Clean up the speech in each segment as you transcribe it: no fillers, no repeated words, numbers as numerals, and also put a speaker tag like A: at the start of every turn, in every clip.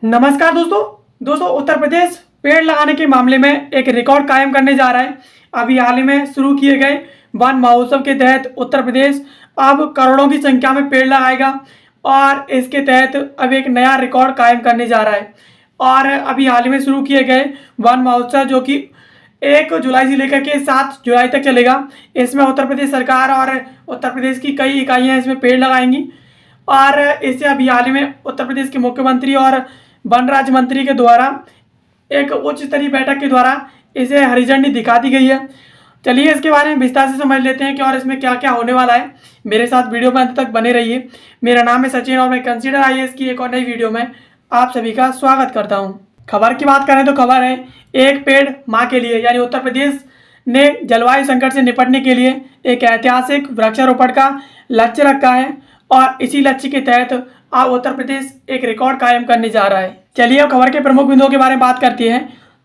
A: नमस्कार दोस्तों उत्तर प्रदेश पेड़ लगाने के मामले में एक रिकॉर्ड कायम करने जा रहा है। अभी हाल ही में शुरू किए गए वन महोत्सव के तहत उत्तर प्रदेश अब करोड़ों की संख्या में पेड़ लगाएगा और इसके तहत अब एक नया रिकॉर्ड कायम करने जा रहा है। और अभी हाल ही में शुरू किए गए वन महोत्सव जो कि 1 जुलाई से लेकर के 7 जुलाई तक चलेगा, इसमें उत्तर प्रदेश सरकार और उत्तर प्रदेश की कई इकाइयाँ इसमें पेड़ लगाएंगी। और इसे अभी हाल ही में उत्तर प्रदेश के मुख्यमंत्री और वन राज्य मंत्री के द्वारा एक उच्च स्तरीय बैठक के द्वारा इसे हरी झंडी दिखा दी गई है। चलिए इसके बारे में विस्तार से समझ लेते हैं कि और इसमें क्या क्या होने वाला है। मेरे साथ वीडियो में अंत तक बने रहिए। मेरा नाम है सचिन और मैं कंसीडर आईएएस की एक और नई वीडियो में आप सभी का स्वागत करता हूं। खबर की बात करें तो खबर है एक पेड़ माँ के लिए, यानी उत्तर प्रदेश ने जलवायु संकट से निपटने के लिए एक ऐतिहासिक वृक्षारोपण का लक्ष्य रखा है और इसी लक्ष्य के तहत अब उत्तर प्रदेश एक रिकॉर्ड कायम करने जा रहा है। चलिए अब खबर के प्रमुख बिंदुओं के बारे में बात करते हैं।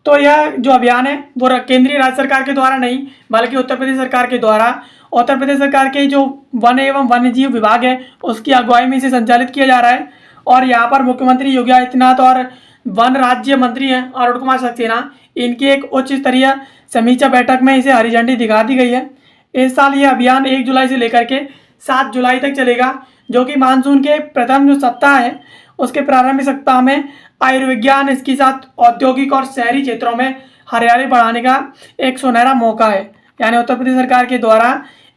A: तो यह जो अभियान है वो केंद्रीय राज्य सरकार के द्वारा नहीं बल्कि उत्तर प्रदेश सरकार के द्वारा उत्तर प्रदेश सरकार के जो वन एवं वन्यजीव विभाग है उसकी अगुवाई में इसे संचालित किया जा रहा है। और यहाँ पर मुख्यमंत्री योगी आदित्यनाथ और वन राज्य मंत्री हैं अरुण कुमार सक्सेना, इनकी एक उच्च स्तरीय समीक्षा बैठक में इसे हरी झंडी दिखा दी गई है। इस साल यह अभियान 1 जुलाई से लेकर के 7 जुलाई तक चलेगा, जो कि मानसून के प्रथम जो सप्ताह है उसके प्रारंभिक सप्ताह में आयुर्विज्ञान, इसके साथ औद्योगिक और शहरी क्षेत्रों में हरियाली बढ़ाने का एक सुनहरा मौका है। यानी उत्तर प्रदेश सरकार के द्वारा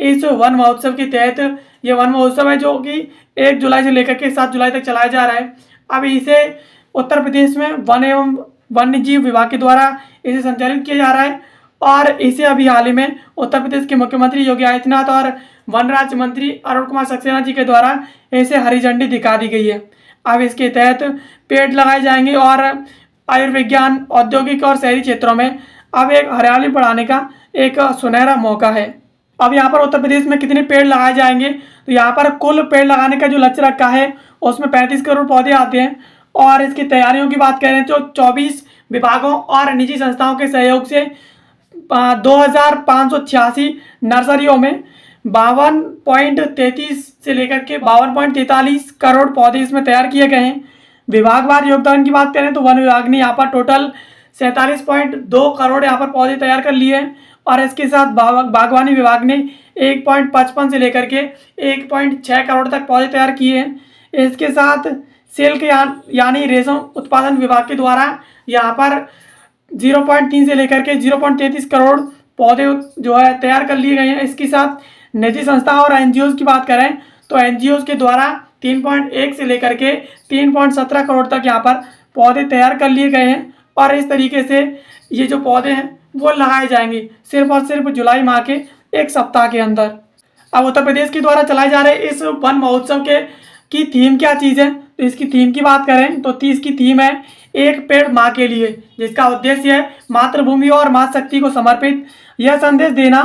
A: इस वन महोत्सव के तहत ये वन महोत्सव है जो कि 1 जुलाई से लेकर के 7 जुलाई तक चलाया जा रहा है। अब इसे उत्तर प्रदेश में वन एवं वन्यजीव विभाग के द्वारा इसे संचालित किया जा रहा है। और इसे अभी हाल ही में उत्तर प्रदेश के मुख्यमंत्री योगी आदित्यनाथ और वन राज्य मंत्री अरुण कुमार सक्सेना जी के द्वारा इसे हरी झंडी दिखा दी गई है। अब इसके तहत पेड़ लगाए जाएंगे और आयुर्विज्ञान, औद्योगिक और शहरी क्षेत्रों में अब एक हरियाली बढ़ाने का एक सुनहरा मौका है। अब यहाँ पर उत्तर प्रदेश में कितने पेड़ लगाए जाएंगे, तो यहाँ पर कुल पेड़ लगाने का जो लक्ष्य रखा है उसमें 35 करोड़ पौधे आते हैं। और इसकी तैयारियों की बात करें तो 24 विभागों और निजी संस्थाओं के सहयोग से 2586 नर्सरियों में 52.33 से लेकर के 52.43 करोड़ पौधे इसमें तैयार किए गए हैं। विभागवार योगदान की बात करें तो वन विभाग ने यहाँ पर टोटल 47.2 करोड़ यहाँ पर पौधे तैयार कर लिए हैं। और इसके साथ बागवानी विभाग ने 1.55 से लेकर के 1.6 करोड़ तक पौधे तैयार किए हैं। इसके साथ सिल्क यानी रेशम उत्पादन विभाग के द्वारा यहाँ पर 0.3 से लेकर के 0.33 करोड़ पौधे जो है तैयार कर लिए गए हैं। इसके साथ निजी संस्था और एनजीओ की बात करें तो एनजीओ के द्वारा 3.1 से लेकर के 3.17 करोड़ तक यहाँ पर पौधे तैयार कर लिए गए हैं। और इस तरीके से ये जो पौधे हैं वो लगाए जाएंगे सिर्फ और सिर्फ जुलाई माह के एक सप्ताह के अंदर। अब उत्तर प्रदेश के द्वारा चलाए जा रहे इस वन महोत्सव के की थीम क्या चीज़ है, तो इसकी थीम की बात करें तो इसकी थीम है एक पेड़ माँ के लिए, जिसका उद्देश्य है मातृभूमि और माँ शक्ति को समर्पित यह संदेश देना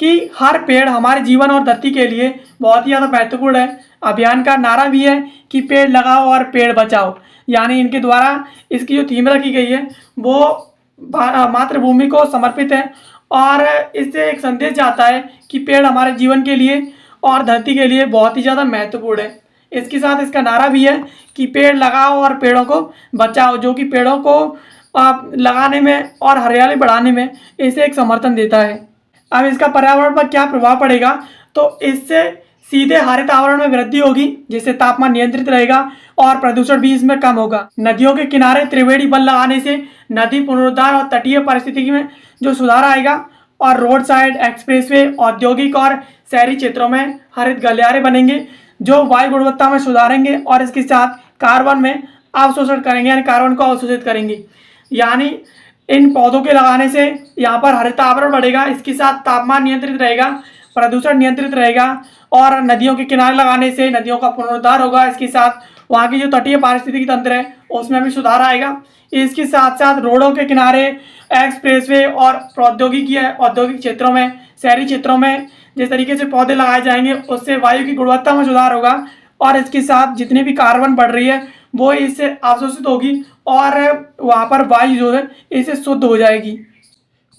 A: कि हर पेड़ हमारे जीवन और धरती के लिए बहुत ही ज़्यादा महत्वपूर्ण है। अभियान का नारा भी है कि पेड़ लगाओ और पेड़ बचाओ, यानी इनके द्वारा इसकी जो थीम रखी गई है वो मातृभूमि को समर्पित है। और इससे एक संदेश जाता है कि पेड़ हमारे जीवन के लिए और धरती के लिए बहुत ही ज़्यादा महत्वपूर्ण है। इसके साथ इसका नारा भी है कि पेड़ लगाओ और पेड़ों को बचाओ, जो कि पेड़ों को लगाने में और हरियाली बढ़ाने में इसे एक समर्थन देता है। अब इसका पर्यावरण पर क्या प्रभाव पड़ेगा, तो इससे सीधे हरित आवरण में वृद्धि होगी, जिससे तापमान नियंत्रित रहेगा और प्रदूषण भी इसमें कम होगा। नदियों के किनारे त्रिवेणी वन लगाने से नदी पुनरुद्धार और तटीय परिस्थिति में जो सुधार आएगा। और रोड साइड, एक्सप्रेसवे, औद्योगिक और शहरी क्षेत्रों में हरित गलियारे बनेंगे जो वायु गुणवत्ता में सुधारेंगे और इसके साथ कार्बन में अवशोषण करेंगे, यानी कार्बन को अवशोषित करेंगे। यानी इन पौधों के लगाने से यहाँ पर हरित आवरण बढ़ेगा, इसके साथ तापमान नियंत्रित रहेगा, प्रदूषण नियंत्रित रहेगा। और नदियों के किनारे लगाने से नदियों का पुनरुद्धार होगा, इसके साथ वहाँ की जो तटीय पारिस्थितिकी तंत्र है उसमें भी सुधार आएगा। इसके साथ साथ रोडों के किनारे, एक्सप्रेसवे और प्रौद्योगिकी औद्योगिक क्षेत्रों में, शहरी क्षेत्रों में जिस तरीके से पौधे लगाए जाएंगे उससे वायु की गुणवत्ता में सुधार होगा। और इसके साथ जितनी भी कार्बन बढ़ रही है वो इससे अवशोषित होगी और वहाँ पर वायु जो है इससे शुद्ध हो जाएगी।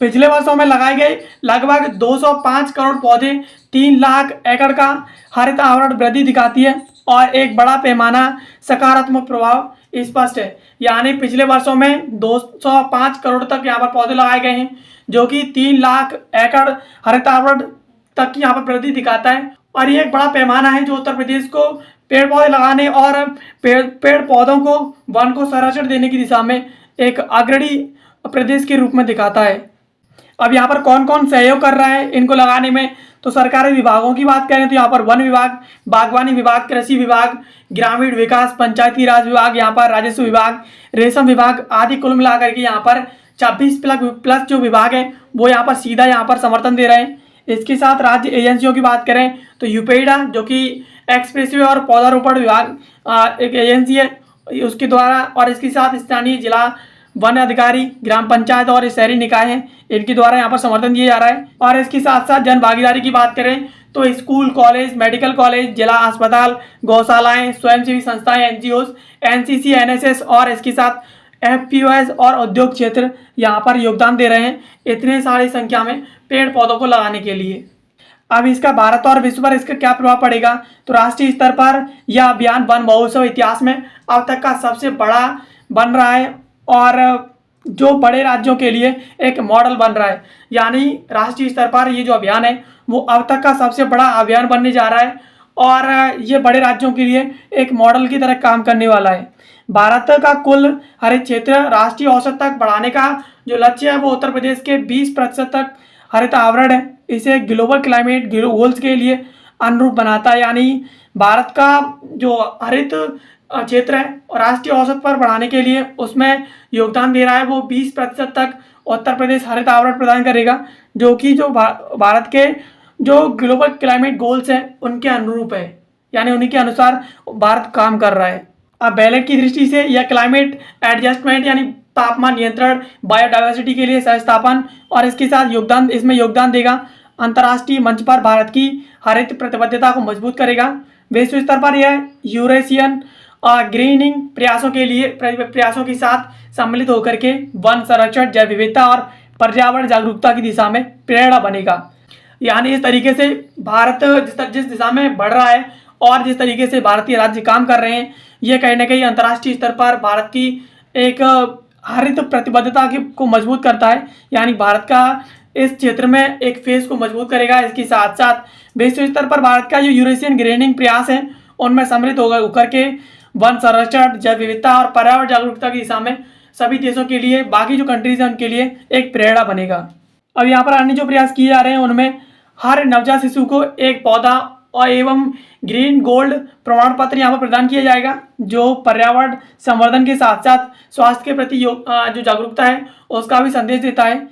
A: पिछले वर्षों में लगाए गए लगभग 205 करोड़ पौधे 3 लाख एकड़ का हरित आवरण वृद्धि दिखाती है और एक बड़ा पैमाना सकारात्मक प्रभाव स्पष्ट है। यानी पिछले वर्षों में 205 करोड़ तक यहाँ पर पौधे लगाए गए हैं, जो कि 3 लाख एकड़ हरित आवरण तक की यहाँ पर वृद्धि दिखाता है। और ये एक बड़ा पैमाना है जो उत्तर प्रदेश को पेड़ पौधे लगाने और पेड़ पौधों को वन को संरक्षण देने की दिशा में एक अग्रणी प्रदेश के रूप में दिखाता है। अब यहाँ पर कौन कौन सहयोग कर रहा है इनको लगाने में, तो सरकारी विभागों की बात करें तो यहाँ पर वन विभाग, बागवानी विभाग, कृषि विभाग, ग्रामीण विकास, पंचायती राज विभाग, यहाँ पर राजस्व विभाग, रेशम विभाग आदि कुल मिलाकर के यहाँ पर 26 प्लस जो विभाग है वो यहाँ पर सीधा यहाँ पर समर्थन दे रहे हैं। इसके साथ राज्य एजेंसियों की बात करें तो यूपेडा जो कि एक्सप्रेसवे और पौधारोपण विभाग एक एजेंसी है उसके द्वारा, और इसके साथ स्थानीय जिला वन अधिकारी, ग्राम पंचायत और शहरी निकाय हैं, इनके द्वारा यहाँ पर समर्थन दिया जा रहा है। और इसके साथ साथ जन भागीदारी की बात करें तो स्कूल, कॉलेज, मेडिकल कॉलेज, जिला अस्पताल, गौशालाएं, स्वयंसेवी संस्थाएं, एनजीओ, एनसीसी, एनएसएस और इसके साथ एफपीओएस और उद्योग क्षेत्र यहाँ पर योगदान दे रहे हैं इतने सारी संख्या में पेड़ पौधों को लगाने के लिए। अब इसका भारत और विश्व पर इसका क्या प्रभाव पड़ेगा, तो राष्ट्रीय स्तर पर यह अभियान वन महोत्सव इतिहास में अब तक का सबसे बड़ा बन रहा है और जो बड़े राज्यों के लिए एक मॉडल बन रहा है। यानी राष्ट्रीय स्तर पर ये जो अभियान है वो अब तक का सबसे बड़ा अभियान बनने जा रहा है और ये बड़े राज्यों के लिए एक मॉडल की तरह काम करने वाला है। भारत का कुल हरित क्षेत्र राष्ट्रीय औसत तक बढ़ाने का जो लक्ष्य है वो उत्तर प्रदेश के 20% तक हरित आवरण है, इसे ग्लोबल क्लाइमेट गोल्स के लिए अनुरूप बनाता है। यानी भारत का जो हरित क्षेत्र है और राष्ट्रीय औसत पर बढ़ाने के लिए उसमें योगदान दे रहा है वो 20% तक उत्तर प्रदेश हरित आवरण प्रदान करेगा, जो कि जो भारत के जो ग्लोबल क्लाइमेट गोल्स हैं उनके अनुरूप है, यानी उन्हीं के अनुसार भारत काम कर रहा है। अब बैलेट की दृष्टि से यह क्लाइमेट एडजस्टमेंट यानी तापमान नियंत्रण, बायोडाइवर्सिटी के लिए सहस्थापन और इसके साथ योगदान देगा। अंतर्राष्ट्रीय मंच पर भारत की हरित प्रतिबद्धता को मजबूत करेगा। वैश्विक स्तर पर यह यूरेशियन ग्रीनिंग प्रयासों के साथ सम्मिलित होकर के वन संरक्षण, जैव विविधता और पर्यावरण जागरूकता की दिशा में प्रेरणा बनेगा। यानी इस तरीके से भारत जिस दिशा में बढ़ रहा है और जिस तरीके से भारतीय राज्य काम कर रहे हैं, ये कहीं ना कहीं अंतर्राष्ट्रीय स्तर पर भारत की एक हरित प्रतिबद्धता को मजबूत करता है। यानी भारत का इस क्षेत्र में एक फेस को मजबूत करेगा। इसके साथ साथ वैश्विक स्तर पर भारत का जो यूरेशियन ग्रीनिंग प्रयास है उनमें सम्मिलित होकर के वन संरक्षण, जैव विविधता और पर्यावरण जागरूकता की दिशा में सभी देशों के लिए, बाकी जो कंट्रीज हैं उनके लिए एक प्रेरणा बनेगा। अब यहाँ पर अन्य जो प्रयास किए जा रहे हैं उनमें हर नवजात शिशु को एक पौधा और एवं ग्रीन गोल्ड प्रमाण पत्र यहाँ पर प्रदान किया जाएगा, जो पर्यावरण संवर्धन के साथ साथ स्वास्थ्य के प्रति जो जागरूकता है उसका भी संदेश देता है।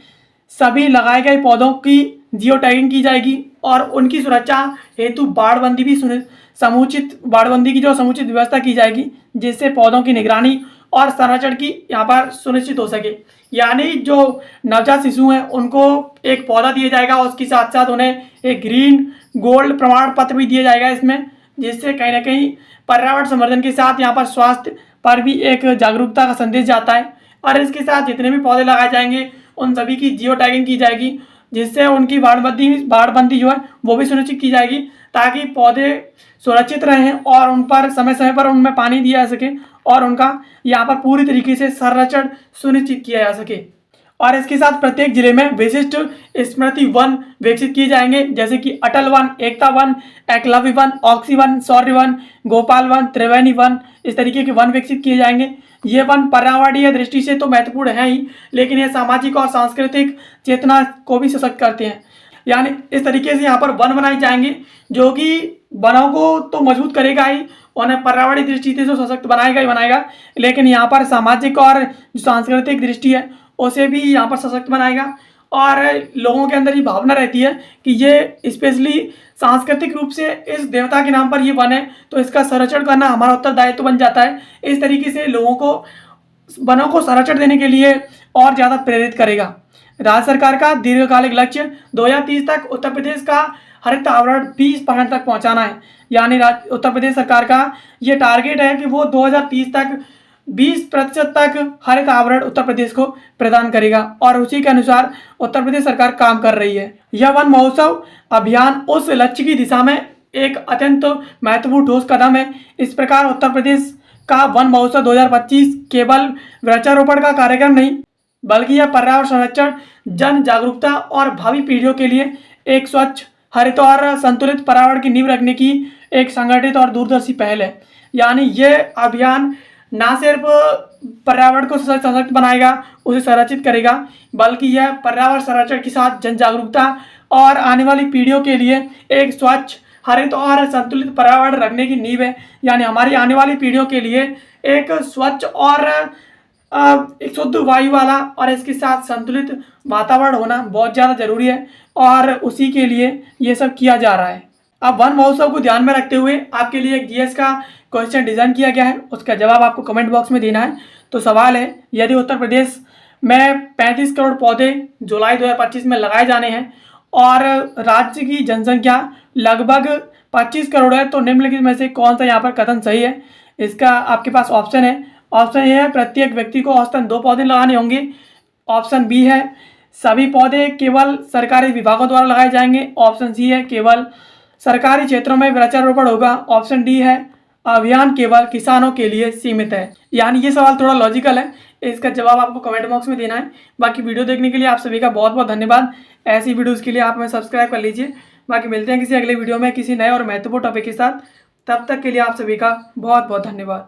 A: सभी लगाए गए पौधों की जियो टैगिंग की जाएगी और उनकी सुरक्षा हेतु बाड़बंदी की जो समुचित व्यवस्था की जाएगी, जिससे पौधों की निगरानी और संरक्षण की यहाँ पर सुनिश्चित हो सके। यानी जो नवजात शिशु हैं उनको एक पौधा दिया जाएगा और उसके साथ साथ उन्हें एक ग्रीन गोल्ड प्रमाण पत्र भी दिया जाएगा इसमें, जिससे कहीं ना कहीं पर्यावरण संवर्धन के साथ यहाँ पर स्वास्थ्य पर भी एक जागरूकता का संदेश जाता है। और इसके साथ जितने भी पौधे लगाए जाएंगे उन सभी की जियो टैगिंग की जाएगी, जिससे उनकी बाड़बंदी जो है वो भी सुनिश्चित की जाएगी, ताकि पौधे सुरक्षित रहें और उन पर समय समय पर उनमें पानी दिया जा सके और उनका यहाँ पर पूरी तरीके से संरक्षण सुनिश्चित किया जा सके। और इसके साथ प्रत्येक जिले में विशिष्ट स्मृति वन विकसित किए जाएंगे, जैसे कि अटल वन, एकता वन, एकलव्य वन, ऑक्सी वन, शौर्य वन, गोपाल वन, त्रिवेणी वन, इस तरीके के वन विकसित किए जाएंगे। ये वन पर्यावरणीय दृष्टि से तो महत्वपूर्ण है ही, लेकिन ये सामाजिक और सांस्कृतिक चेतना को भी सशक्त करते हैं। यानी इस तरीके से यहाँ पर वन बनाए जाएंगे जो कि वनों को तो मजबूत करेगा ही, उन्हें पर्यावरणीय दृष्टि से जो सशक्त बनाएगा ही बनाएगा, लेकिन यहाँ पर सामाजिक और जो सांस्कृतिक दृष्टि है उसे भी यहाँ पर सशक्त बनाएगा। और लोगों के अंदर ये भावना रहती है कि ये स्पेशली सांस्कृतिक रूप से इस देवता के नाम पर ये वन है, तो इसका संरक्षण करना हमारा उत्तरदायित्व बन जाता है। इस तरीके से लोगों को वनों को संरक्षण देने के लिए और ज़्यादा प्रेरित करेगा। राज्य सरकार का दीर्घकालिक लक्ष्य 2030 तक उत्तर प्रदेश का हरित आवरण 20% तक पहुंचाना है। यानी उत्तर प्रदेश सरकार का ये टारगेट है कि वो 2030 तक 20% तक हरित आवरण उत्तर प्रदेश को प्रदान करेगा और उसी के अनुसार उत्तर प्रदेश सरकार काम कर रही है। यह वन महोत्सव अभियान उस लक्ष्य की दिशा में एक अत्यंत महत्वपूर्ण ठोस कदम है। इस प्रकार उत्तर प्रदेश का वन महोत्सव 2025 केवल वृक्षारोपण का कार्यक्रम नहीं, बल्कि यह पर्यावरण संरक्षण, जन जागरूकता और भावी पीढ़ियों के लिए एक स्वच्छ, हरित और संतुलित पर्यावरण की नींव रखने की एक संगठित और दूरदर्शी पहल है। यानी ये अभियान ना सिर्फ पर्यावरण को सशक्त बनाएगा, उसे संरक्षित करेगा, बल्कि यह पर्यावरण संरक्षण के साथ जन जागरूकता और आने वाली पीढ़ियों के लिए एक स्वच्छ, हरित और संतुलित पर्यावरण रखने की नींव है। यानी हमारी आने वाली पीढ़ियों के लिए एक स्वच्छ और एक शुद्ध वायु वाला और इसके साथ संतुलित वातावरण होना बहुत ज़्यादा जरूरी है, और उसी के लिए ये सब किया जा रहा है। अब वन महोत्सव को ध्यान में रखते हुए आपके लिए एक जीएस का क्वेश्चन डिजाइन किया गया है, उसका जवाब आपको कमेंट बॉक्स में देना है। तो सवाल है, यदि उत्तर प्रदेश में 35 करोड़ पौधे जुलाई 2025 में लगाए जाने हैं और राज्य की जनसंख्या लगभग 25 करोड़ है, तो निम्नलिखित में से कौन सा यहाँ पर कथन सही है? इसका आपके पास ऑप्शन है। ऑप्शन ए है, प्रत्येक व्यक्ति को औसतन 2 पौधे लगाने होंगे। ऑप्शन बी है, सभी पौधे केवल सरकारी विभागों द्वारा लगाए जाएंगे। ऑप्शन सी है, केवल सरकारी क्षेत्रों में वृक्षारोपण होगा। ऑप्शन डी है, अभियान केवल किसानों के लिए सीमित है। यानी ये सवाल थोड़ा लॉजिकल है, इसका जवाब आपको कमेंट बॉक्स में देना है। बाकी वीडियो देखने के लिए आप सभी का बहुत बहुत धन्यवाद। ऐसी वीडियोज़ के लिए आप हमें सब्सक्राइब कर लीजिए। बाकी मिलते हैं किसी अगले वीडियो में किसी नए और महत्वपूर्ण टॉपिक के साथ। तब तक के लिए आप सभी का बहुत बहुत धन्यवाद।